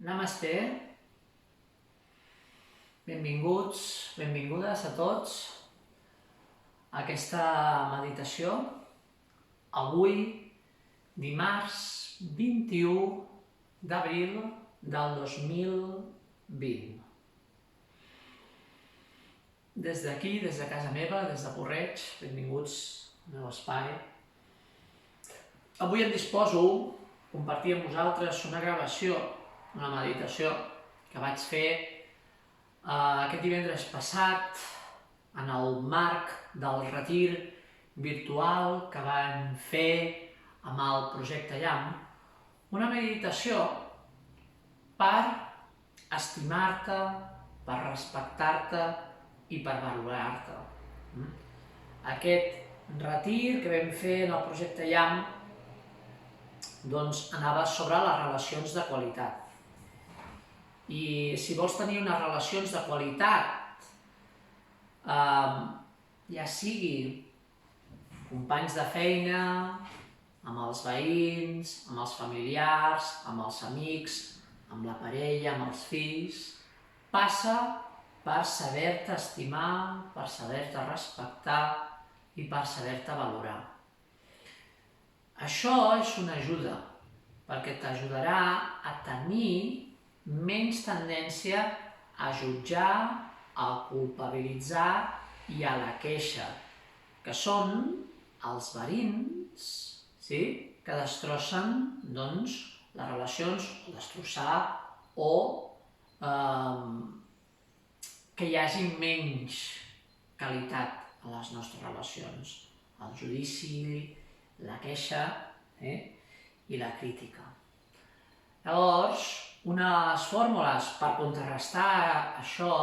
Namasté, benvinguts, benvingudes a tots a aquesta meditació. Avui, dimarts 21 d'abril del 2020. Des d'aquí, des de casa meva, des de Porreig, benvinguts al meu espai. Avui em disposo a compartir amb vosaltres una gravació, una meditació que vaig fer aquest divendres passat en el marc del retir virtual que vam fer amb el projecte IAM, una meditació per estimar-te, per respectar-te i per valorar-te. Aquest retir que vam fer en el projecte IAM doncs anava sobre les relacions de qualitat. I si vols tenir unes relacions de qualitat, ja sigui companys de feina, amb els veïns, amb els familiars, amb els amics, amb la parella, amb els fills, passa per saber-te estimar, per saber-te respectar i per saber-te valorar. Això és una ajuda, perquè t'ajudarà a tenir menys tendència a jutjar, a culpabilitzar i a la queixa, que són els verins, sí? Que destrossen doncs, les relacions, o destrossar, o que hi hagi menys qualitat a les nostres relacions. El judici, la queixa i la crítica. Llavors, unes fórmules per contrarrestar això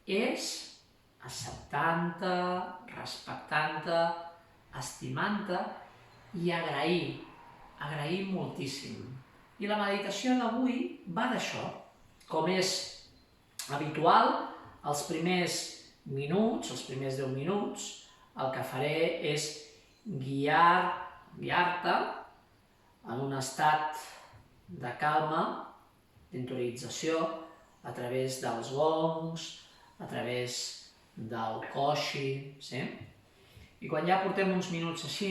és acceptant-te, respectant-te, estimant-te i agrair moltíssim. I la meditació d'avui va d'això. Com és habitual, els primers minuts, els primers 10 minuts, el que faré és guiar-te en un estat de calma, d'interiorització, a través dels gongs, a través del coixi, sí? I quan ja portem uns minuts així,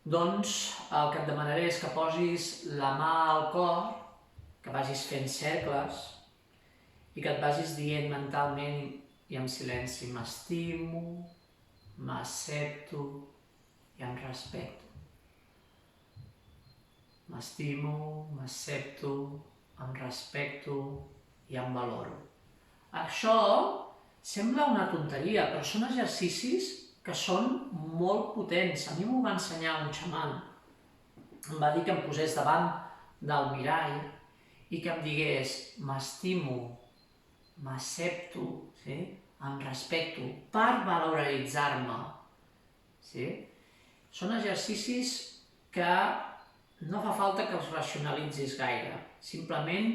doncs el que et demanaré és que posis la mà al cor, que vagis fent cercles i que et vagis dient mentalment i en silenci: m'estimo, m'accepto i em respecto. M'estimo, m'accepto, em respecto i em valoro. Això sembla una tonteria, però són exercicis que són molt potents. A mi m'ho va ensenyar un xaman. Em va dir que em posés davant del mirall i que em digués: m'estimo, m'accepto, sí? Em respecto, per valoritzar-me. Sí? Són exercicis que no fa falta que els racionalitzis gaire, simplement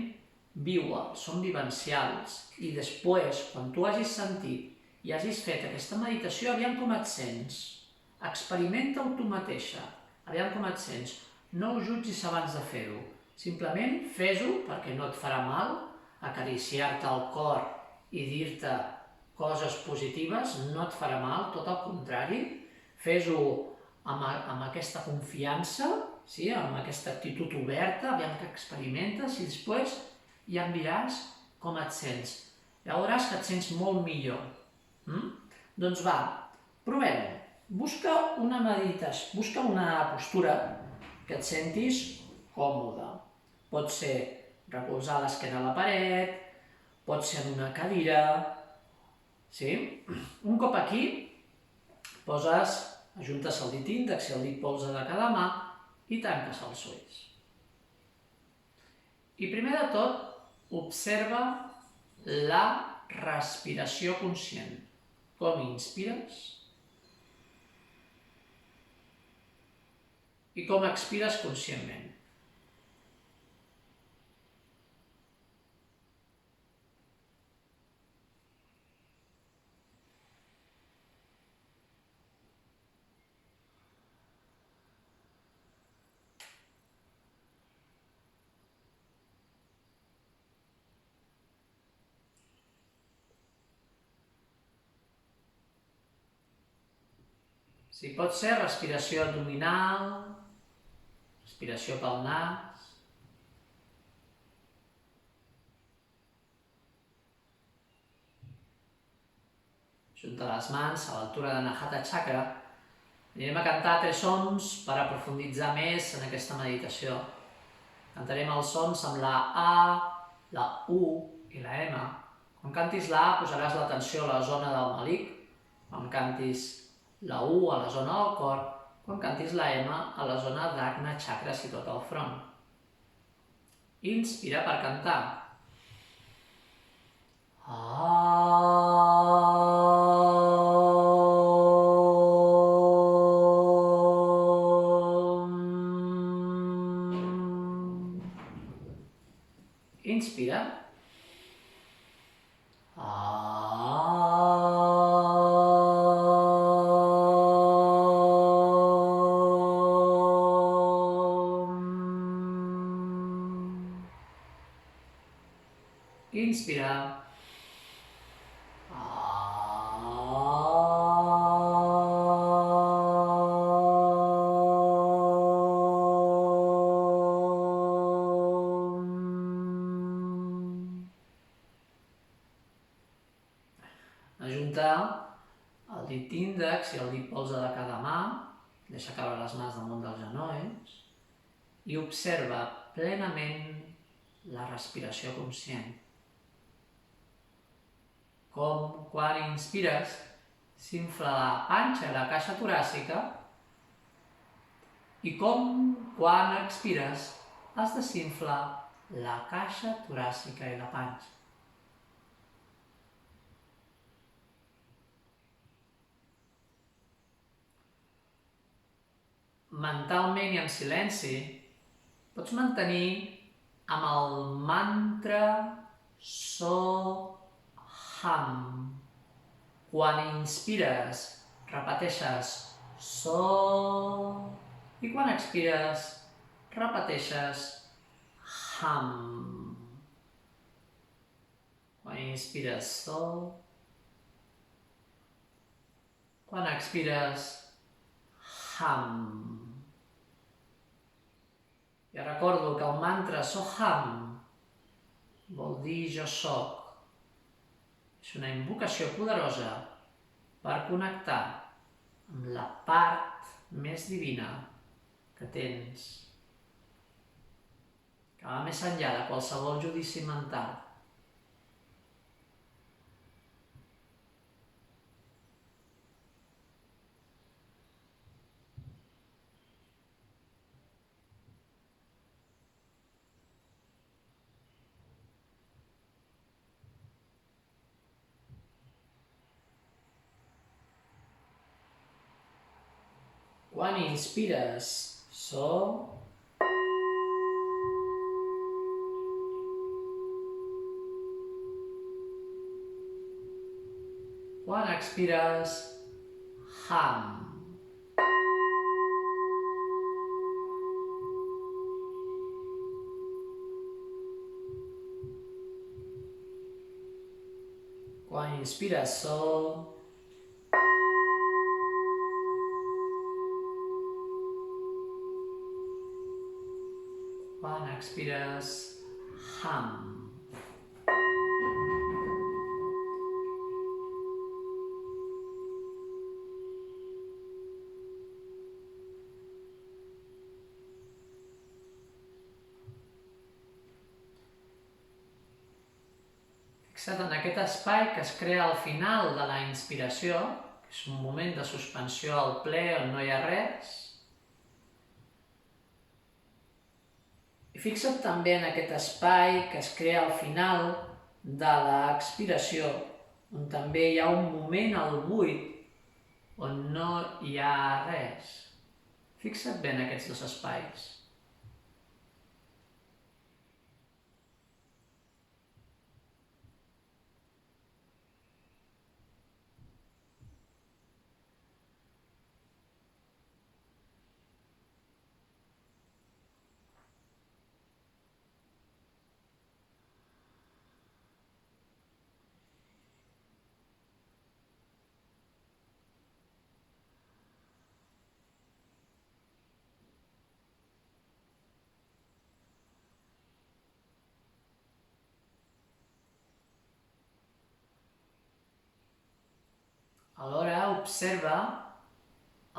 viu'ls, són vivencials. I després, quan tu hagis sentit i hagis fet aquesta meditació, aviam com et sents. Experimenta-ho tu mateixa, aviam com et sents. No ho jutgis abans de fer-ho, simplement fes-ho perquè no et farà mal, acariciar-te el cor i dir-te coses positives no et farà mal, tot el contrari. Fes-ho amb aquesta confiança, sí? Amb aquesta actitud oberta, aviam que experimentes i després ja em diràs com et sents. Ja veuràs que et sents molt millor. Doncs va, provem-ho. Busca una meditació, busca una postura que et sentis còmode. Pot ser recolzar l'esquena a la paret, pot ser en una cadira, sí? Un cop aquí, ajuntes el dit índex i el dit polze de cada mà i tanques els ulls. I primer de tot, observa la respiració conscient. Com inspires i com expires conscientment. Si pot ser respiració abdominal, respiració pel nas. Junta les mans a l'altura de Anahata Chakra. Anirem a cantar 3 sons per a profunditzar més en aquesta meditació. Cantarem els sons amb la A, la U i la M. Quan cantis la A posaràs l'atenció a la zona del malic, quan cantis la U a la zona del cor, quan cantis la M a la zona d'Agna Chakra situat al front. Inspira per cantar. Inspira. Inspira. Ajunta el dit índex i el dit polze de cada mà, deixa caure les mans damunt dels genolls i observa plenament la respiració conscient. Com quan inspires s'infla la panxa i la caixa toràcica i com quan expires es desinfla la caixa toràcica i la panxa. Mentalment i en silenci pots mantenir amb el mantra So Ham. Quan inspires repeteixes So i quan expires repeteixes Ham. Quan inspires So, quan expires Ham. I recordo que el mantra Soham vol dir jo soc. És una invocació poderosa per connectar amb la part més divina que tens, que va més enllà de qualsevol judici mental. Quan inspires, So. Quan expires, Ham. Quan inspires, So. Quan expires, Ham. Fixa't en aquest espai que es crea al final de la inspiració, que és un moment de suspensió al ple on no hi ha res. I fixa't també en aquest espai que es crea al final de l'expiració, on també hi ha un moment al buit on no hi ha res. Fixa't bé en aquests dos espais. observa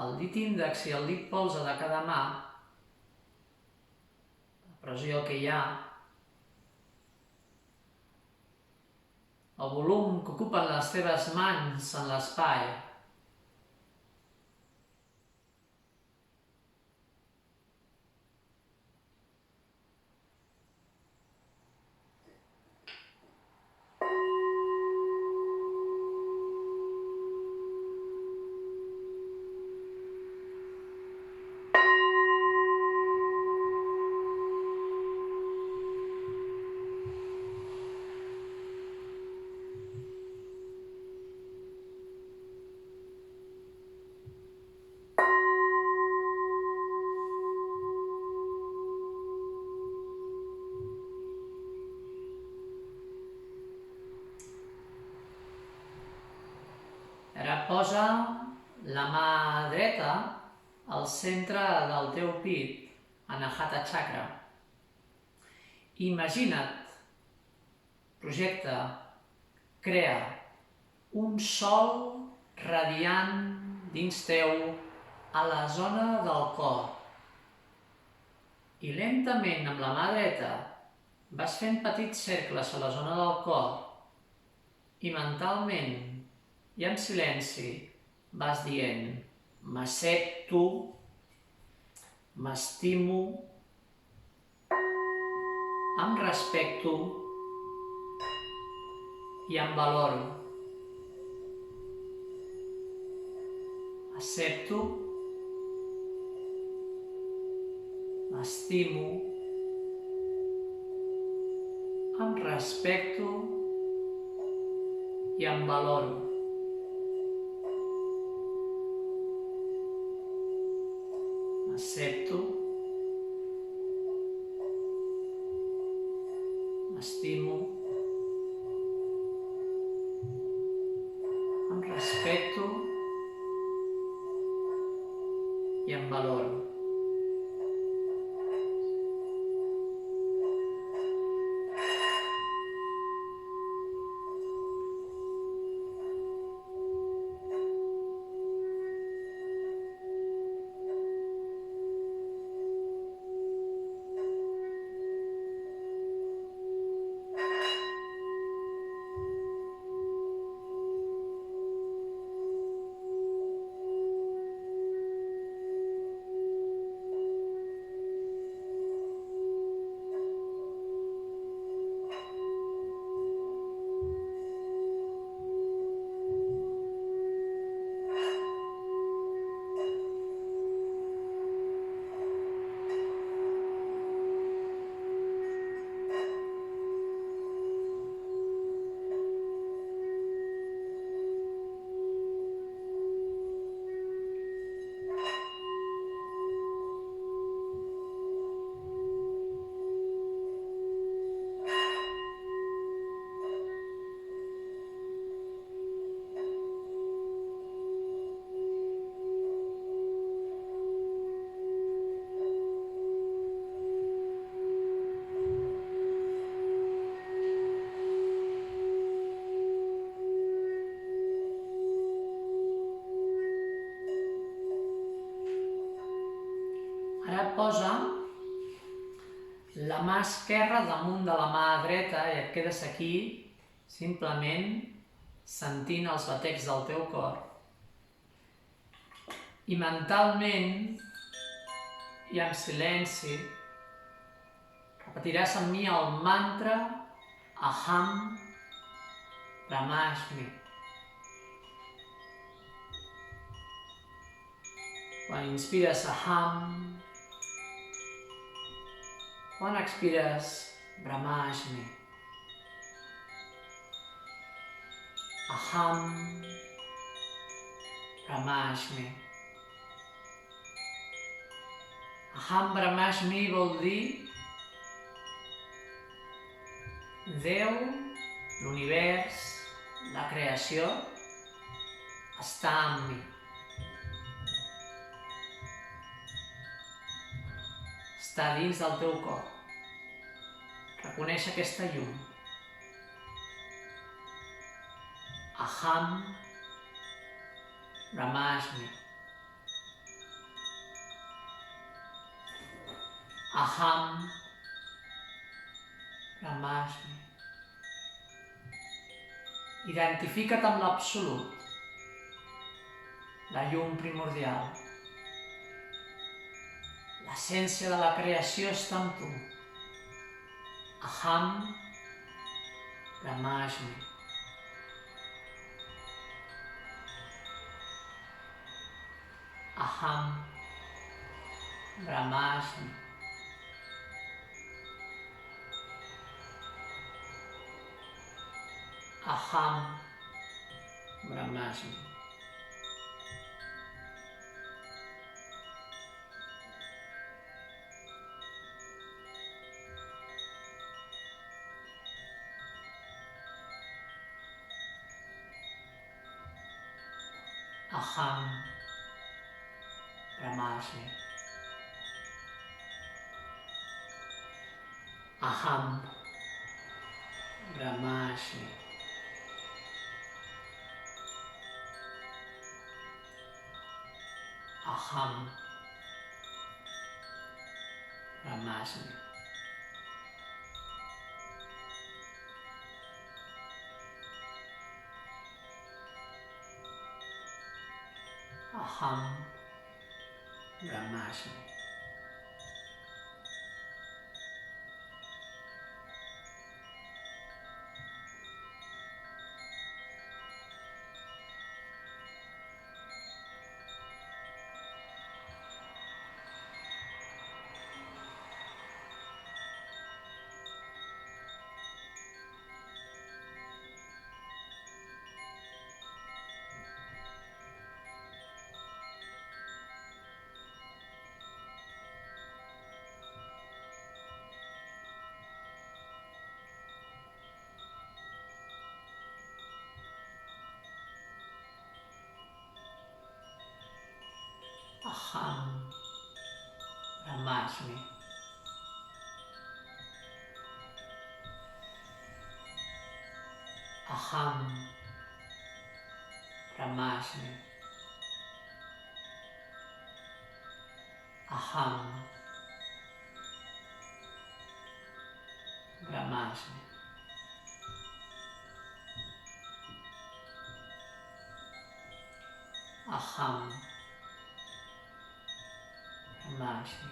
el dit índex i el dit polze de cada mà, la pressió que hi ha, el volum que ocupen les teves mans en l'espai. Ara posa la mà dreta al centre del teu pit, Anahata Chakra. Imagina't, projecta, crea un sol radiant dins teu a la zona del cor. I lentament amb la mà dreta vas fent petits cercles a la zona del cor i mentalment i en silenci vas dient: m'accepto, m'estimo, em respecto i em valoro. Accepto, m'estimo, em respecto i em valoro. M'accepto, m'estimo, em respecto i em valoro. Ara posa la mà esquerra damunt de la mà dreta i et quedes aquí simplement sentint els batecs del teu cor. I mentalment i en silenci repetiràs amb mi el mantra Aham Brahmasmi. Quan inspires Aham, quan expires Brahmasmi. Aham Brahmasmi. Aham Brahmasmi vol dir Déu, l'univers, la creació, està amb mi. Està dins del teu cor. Reconeix aquesta llum. Aham Brahmasmi. Aham. Brahmasmi. Identifica't amb l'absolut, la llum primordial. L'essència de la creació està amb tu. Aham. Brahmasmi. Aham. Brahmasmi. Aham. Brahmasmi. Aham. Brahmasmi. Aham. Brahmasmi. Aham. Brahmasmi. Aham. Brahmasmi. Aham. Brahmasmi. Aham. Brahmasmi. Aham. Brahmasmi. Aham. Brahmasmi.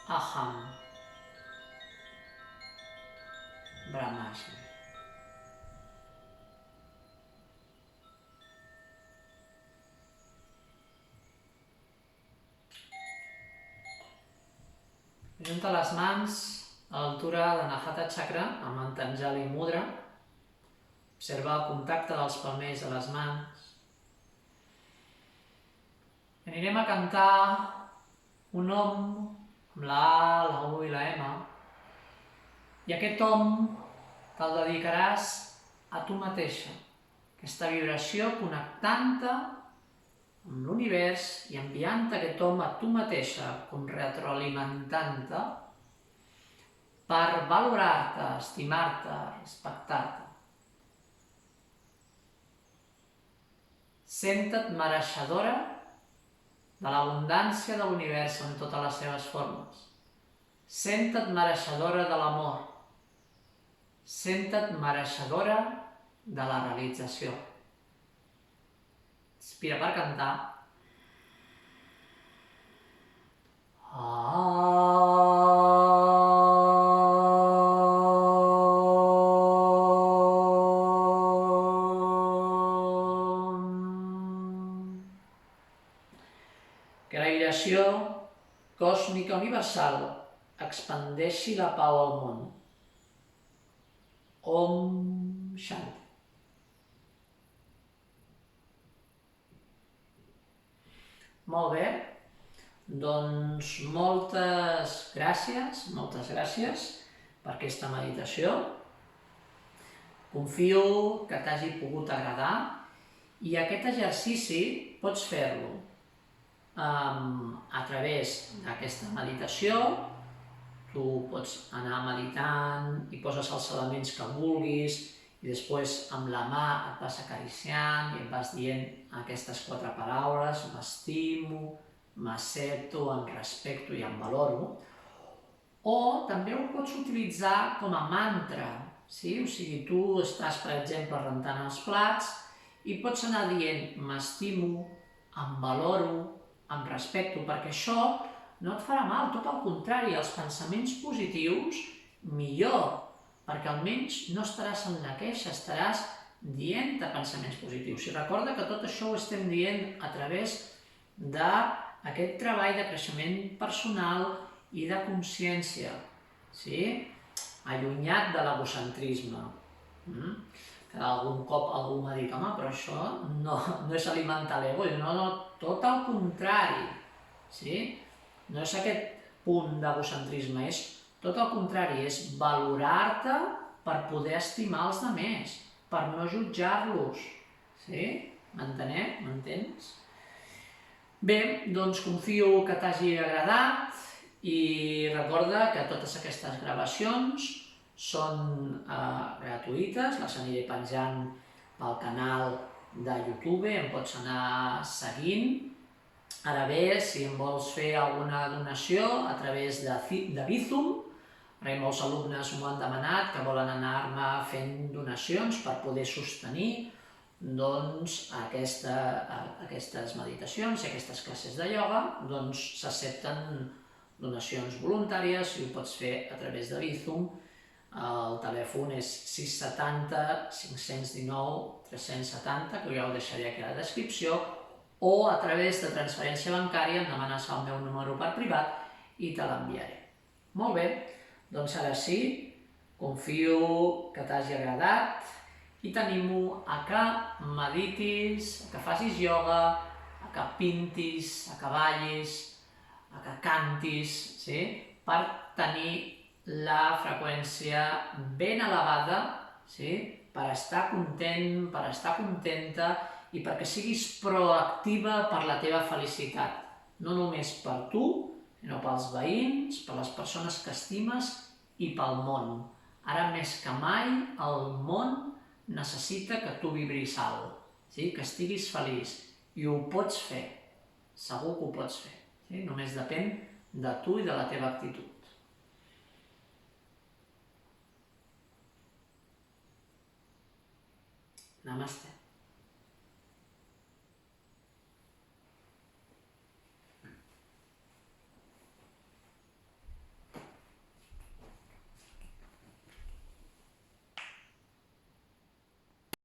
Aham. Brahmasmi. Junta les mans a l'altura de Nahata Chakra amb Antanjali Mudra. Observa el contacte dels palmells de les mans. Anirem a cantar un Om amb la A, la U i la M. I aquest Om te'l dedicaràs a tu mateixa. Aquesta vibració connectant-te amb l'univers i enviant aquest Om a tu mateixa, com retroalimentant-te per valorar-te, estimar-te, respectar-te. Sent-te't mereixedora de l'abundància de l'univers en totes les seves formes. Sent-te't mereixedora de l'amor. Sent-te't mereixedora de la realització. Inspira per cantar. Que la vibració còsmica universal expandeixi la pau al món. Om Shanti. Molt bé, doncs moltes gràcies per aquesta meditació. Confio que t'hagi pogut agradar i aquest exercici pots fer-lo a través d'aquesta meditació. Tu pots anar meditant i poses els elements que vulguis i després amb la mà et vas acariciant i et vas dient aquestes 4 paraules: m'estimo, m'accepto, em respecto i em valoro. O també ho pots utilitzar com a mantra, sí? O sigui, tu estàs, per exemple, rentant els plats i pots anar dient m'estimo, em valoro, em respecto, perquè això no et farà mal, tot el contrari, els pensaments positius millor, perquè almenys no estaràs en la queixa, estaràs dient pensaments positius. I recorda que tot això ho estem dient a través d'aquest treball de creixement personal i de consciència, sí? Allunyat de l'egocentrisme. Que algun cop algú m'ha dit, home, però això no és alimentar l'ego. No, tot el contrari, sí? No és aquest punt d'egocentrisme, és tot el contrari, és valorar-te per poder estimar els altres, per no jutjar-los, sí? M'enteneu? M'entens? Bé, doncs confio que t'hagi agradat i recorda que totes aquestes gravacions són gratuïtes, les aniré penjant pel canal de YouTube, em pots anar seguint. Ara bé, si em vols fer alguna donació a través de Bizum, perquè molts alumnes m'ho han demanat, que volen anar-me fent donacions per poder sostenir doncs aquestes meditacions i aquestes classes de ioga, doncs s'accepten donacions voluntàries i ho pots fer a través de Bizum. El telèfon és 670 519 370, que ja ho deixaré aquí a la descripció, o a través de transferència bancària em demanes el meu número per privat i te l'enviaré. Molt bé, doncs ara sí, confio que t'hagi agradat i t'animo a que meditis, a que facis ioga, a que pintis, a que ballis, a que cantis, sí? Per tenir la freqüència ben elevada, sí? Per estar content, per estar contenta i perquè siguis proactiva per la teva felicitat. No només per tu, sinó pels veïns, per les persones que estimes i pel món. Ara més que mai el món necessita que tu vibris alt, sí? Que estiguis feliç i ho pots fer, segur que ho pots fer. Sí? Només depèn de tu i de la teva actitud. Namaste.